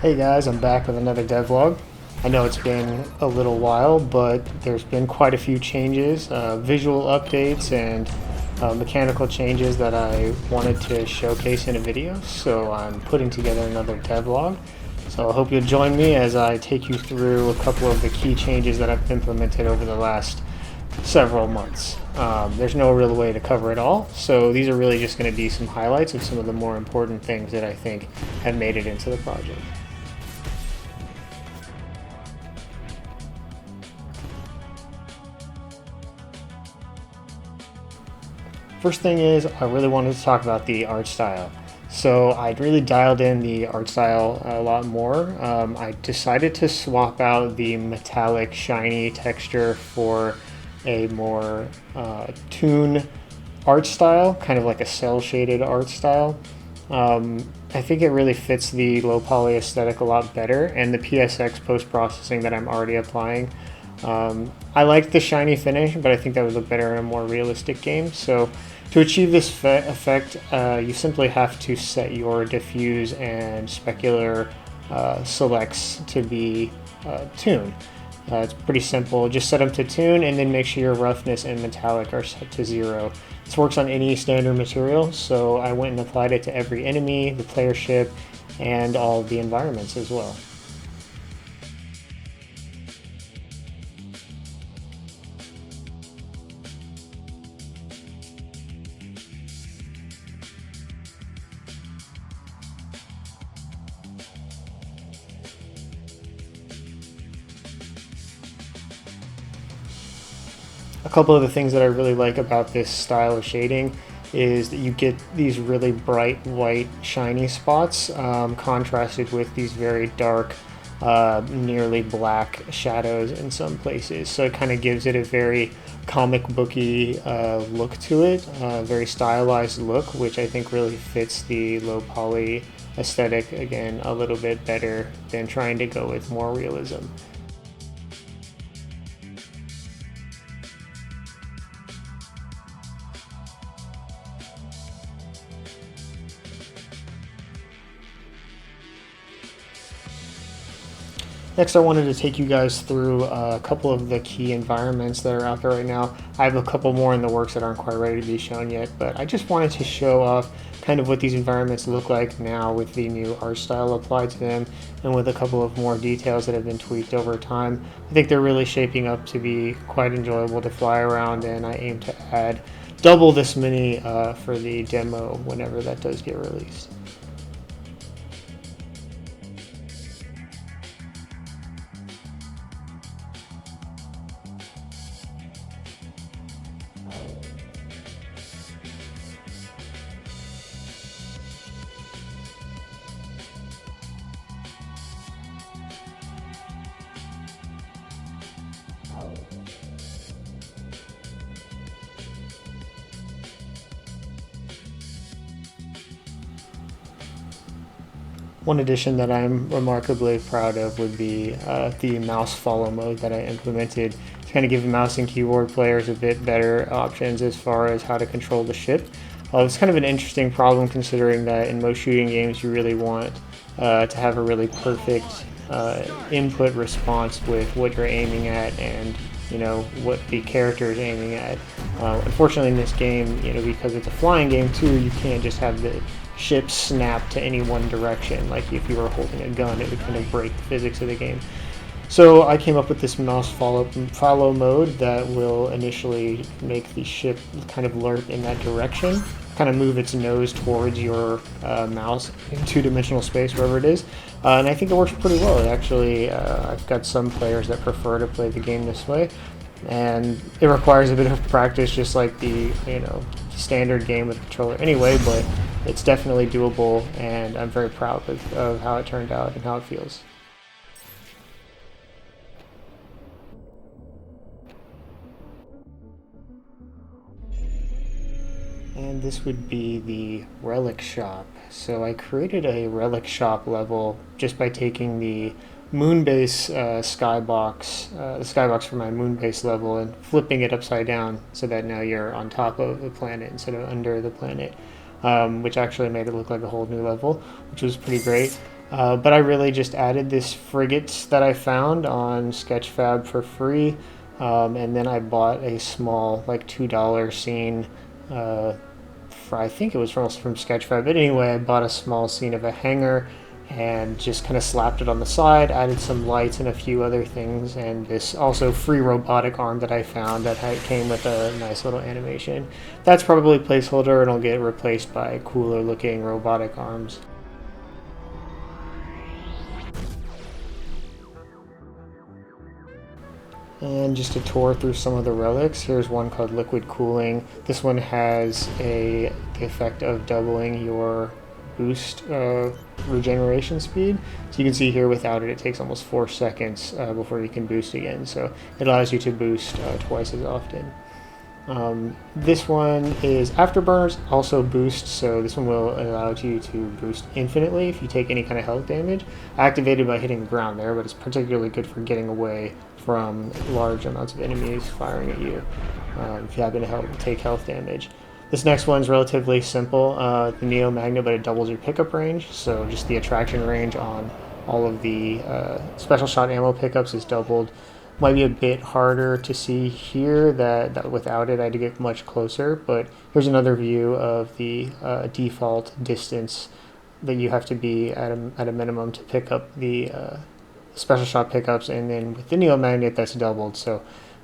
Hey guys, I'm back with another devlog. I know it's been a little while, but there's been quite a few changes, visual updates, and mechanical changes that I wanted to showcase in a video. So I'm putting together another devlog. So I hope you'll join me as I take you through a couple of the key changes that I've implemented over the last several months. There's no real way to cover it all, so these are really just going to be some highlights of some of the more important things that I think have made it into the project. First thing is, I really wanted to talk about the art style. So I'd really dialed in the art style a lot more. I decided to swap out the metallic shiny texture for a more toon art style, kind of like a cell shaded art style. I think it really fits the low poly aesthetic a lot better, and the PSX post processing that I'm already applying. I like the shiny finish, but I think that would look better in a more realistic game. So to achieve this effect, you simply have to set your diffuse and specular selects to be toon. It's pretty simple. Just set them to toon and then make sure your roughness and metallic are set to 0. This works on any standard material, so I went and applied it to every enemy, the player ship, and all the environments as well. A couple of the things that I really like about this style of shading is that you get these really bright white shiny spots contrasted with these very dark nearly black shadows in some places, so it kind of gives it a very comic booky look to it, very stylized look, which I think really fits the low poly aesthetic again a little bit better than trying to go with more realism. Next, I wanted to take you guys through a couple of the key environments that are out there right now. I have a couple more in the works that aren't quite ready to be shown yet, but I just wanted to show off kind of what these environments look like now with the new art style applied to them, and with a couple of more details that have been tweaked over time. I think they're really shaping up to be quite enjoyable to fly around, and I aim to add double this many for the demo whenever that does get released. One addition that I'm remarkably proud of would be the mouse follow mode that I implemented to kind of give mouse and keyboard players a bit better options as far as how to control the ship. It's kind of an interesting problem considering that in most shooting games you really want to have a really perfect input response with what you're aiming at and what the character is aiming at. Unfortunately in this game, because it's a flying game too, you can't just have the ship snap to any one direction. Like if you were holding a gun, it would kind of break the physics of the game. So I came up with this mouse follow mode that will initially make the ship kind of lurk in that direction, kind of move its nose towards your mouse in two-dimensional space, wherever it is. And I think it works pretty well. Actually, I've got some players that prefer to play the game this way, and it requires a bit of practice, just like the standard game with a controller anyway, but it's definitely doable, and I'm very proud of how it turned out and how it feels. And this would be the Relic shop. So I created a Relic shop level just by taking the Moonbase skybox, the skybox for my Moonbase level, and flipping it upside down so that now you're on top of the planet instead of under the planet, which actually made it look like a whole new level, which was pretty great. But I really just added this frigates that I found on Sketchfab for free, and then I bought a small like $2 scene. I think it was from Sketchfab, but anyway, I bought a small scene of a hangar and just kind of slapped it on the side, added some lights and a few other things, and this also free robotic arm that I found that came with a nice little animation. That's probably placeholder and it'll get replaced by cooler looking robotic arms. And just a tour through some of the relics. Here's one called Liquid Cooling. This one has the effect of doubling your boost regeneration speed. So you can see here without it, it takes almost 4 seconds before you can boost again. So it allows you to boost twice as often. This one is Afterburners, also boost, so this one will allow you to boost infinitely if you take any kind of health damage, activated by hitting the ground there, but it's particularly good for getting away from large amounts of enemies firing at you if you happen to take health damage. This next one's relatively simple, the Neo Magnet, but it doubles your pickup range, so just the attraction range on all of the special shot ammo pickups is doubled. Might be a bit harder to see here that without it I had to get much closer, but here's another view of the default distance that you have to be at a minimum to pick up the special shot pickups, and then with the Neo Magnet that's doubled. So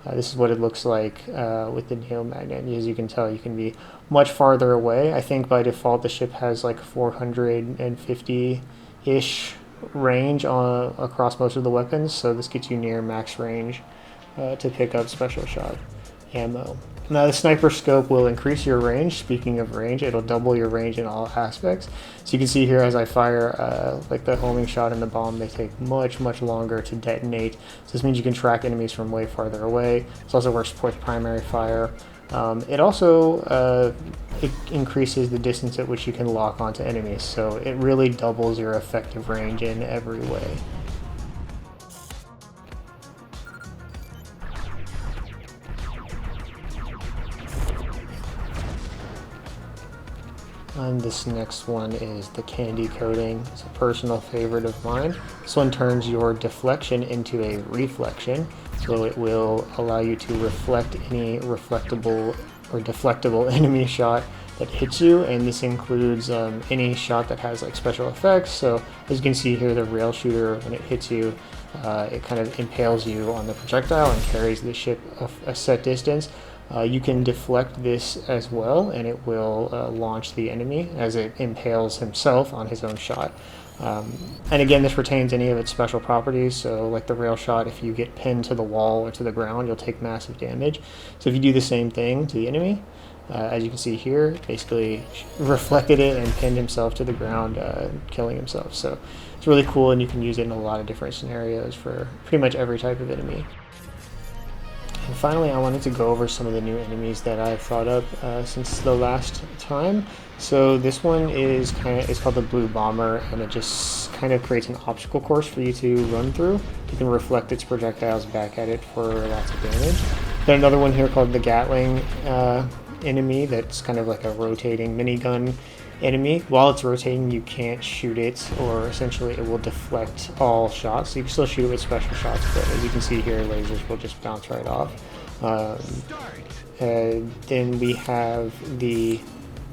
this is what it looks like with the Neo Magnet. As you can tell, you can be much farther away. I think by default the ship has like 450-ish range across most of the weapons, so this gets you near max range to pick up special shot ammo. Now the sniper scope will increase your range. Speaking of range, it'll double your range in all aspects. So you can see here as I fire like the homing shot and the bomb, they take much longer to detonate. So this means you can track enemies from way farther away. This also works with primary fire. It also it increases the distance at which you can lock onto enemies, so it really doubles your effective range in every way. And this next one is the candy coating. It's a personal favorite of mine. This one turns your deflection into a reflection, so it will allow you to reflect any reflectable or deflectable enemy shot that hits you, and this includes any shot that has like special effects. So as you can see here, the rail shooter, when it hits you, it kind of impales you on the projectile and carries the ship a set distance. You can deflect this as well, and it will launch the enemy as it impales himself on his own shot. And again, this retains any of its special properties, so like the rail shot, if you get pinned to the wall or to the ground, you'll take massive damage. So if you do the same thing to the enemy, as you can see here, basically reflected it and pinned himself to the ground, killing himself. So it's really cool, and you can use it in a lot of different scenarios for pretty much every type of enemy. And finally, I wanted to go over some of the new enemies that I've thought up since the last time. So this one is called the Blue Bomber, and it just kind of creates an obstacle course for you to run through. You can reflect its projectiles back at it for lots of damage. Then another one here called the Gatling enemy, that's kind of like a rotating minigun enemy. While it's rotating, you can't shoot it, or essentially it will deflect all shots. So you can still shoot it with special shots, but as you can see here, lasers will just bounce right off. Then we have the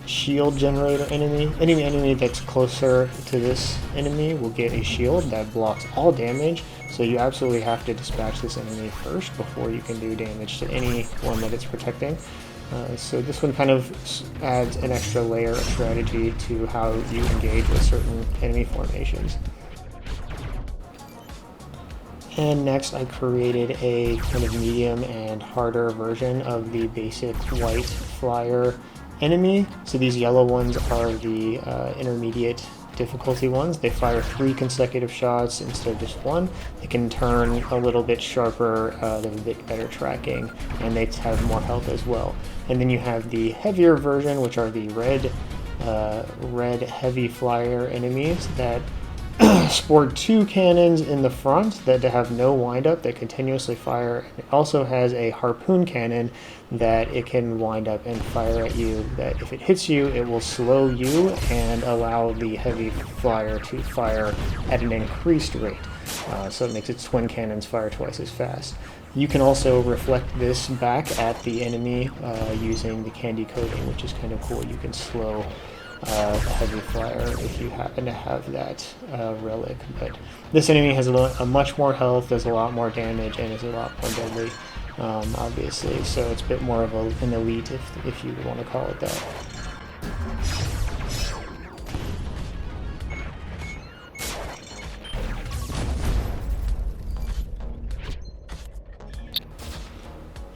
shield generator enemy. Any enemy that's closer to this enemy will get a shield that blocks all damage, so you absolutely have to dispatch this enemy first before you can do damage to anyone that it's protecting. So this one kind of adds an extra layer of strategy to how you engage with certain enemy formations. And next I created a kind of medium and harder version of the basic white flyer enemy. So these yellow ones are the intermediate difficulty ones. They fire 3 consecutive shots instead of just 1. They can turn a little bit sharper, they have a bit better tracking, and they have more health as well. And then you have the heavier version, which are the red heavy flyer enemies that Sport 2 cannons in the front that have no windup that continuously fire. It also has a harpoon cannon that it can wind up and fire at you, that if it hits you, it will slow you and allow the heavy flyer to fire at an increased rate. So it makes its twin cannons fire twice as fast. You can also reflect this back at the enemy using the candy coating, which is kind of cool. You can slow a heavy flyer if you happen to have that relic. But this enemy has a much more health, does a lot more damage, and is a lot more deadly, obviously. So it's a bit more of an elite, if you want to call it that.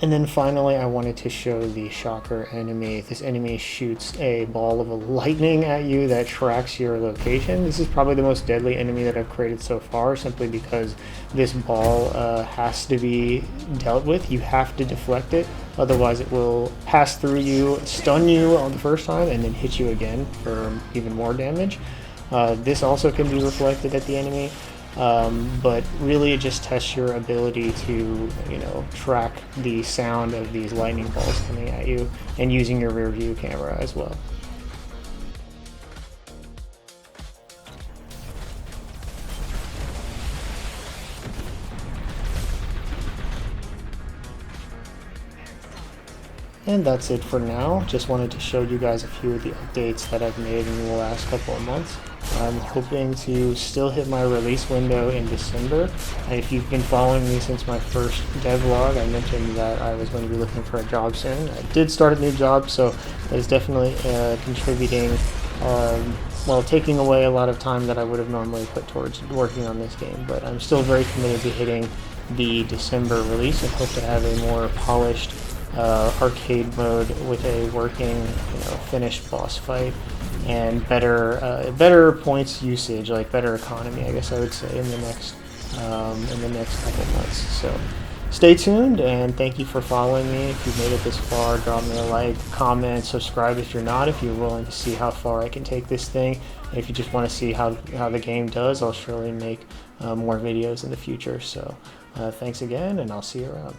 And then finally, I wanted to show the shocker enemy. This enemy shoots a ball of lightning at you that tracks your location. This is probably the most deadly enemy that I've created so far, simply because this ball has to be dealt with. You have to deflect it, otherwise it will pass through you, stun you on the first time, and then hit you again for even more damage. This also can be reflected at the enemy. But really it just tests your ability to, track the sound of these lightning bolts coming at you, and using your rear view camera as well. And that's it for now. Just wanted to show you guys a few of the updates that I've made in the last couple of months. I'm hoping to still hit my release window in December. If you've been following me since my first devlog, I mentioned that I was going to be looking for a job soon. I did start a new job, so that is definitely contributing, taking away a lot of time that I would have normally put towards working on this game. But I'm still very committed to hitting the December release and hope to have a more polished arcade mode with a working, finished boss fight, and better points usage, like better economy, I guess I would say, in the next couple months. So stay tuned, and thank you for following me. If you've made it this far, drop me a like, comment, subscribe if you're not, if you're willing to see how far I can take this thing. And if you just want to see how the game does, I'll surely make more videos in the future. So thanks again, and I'll see you around.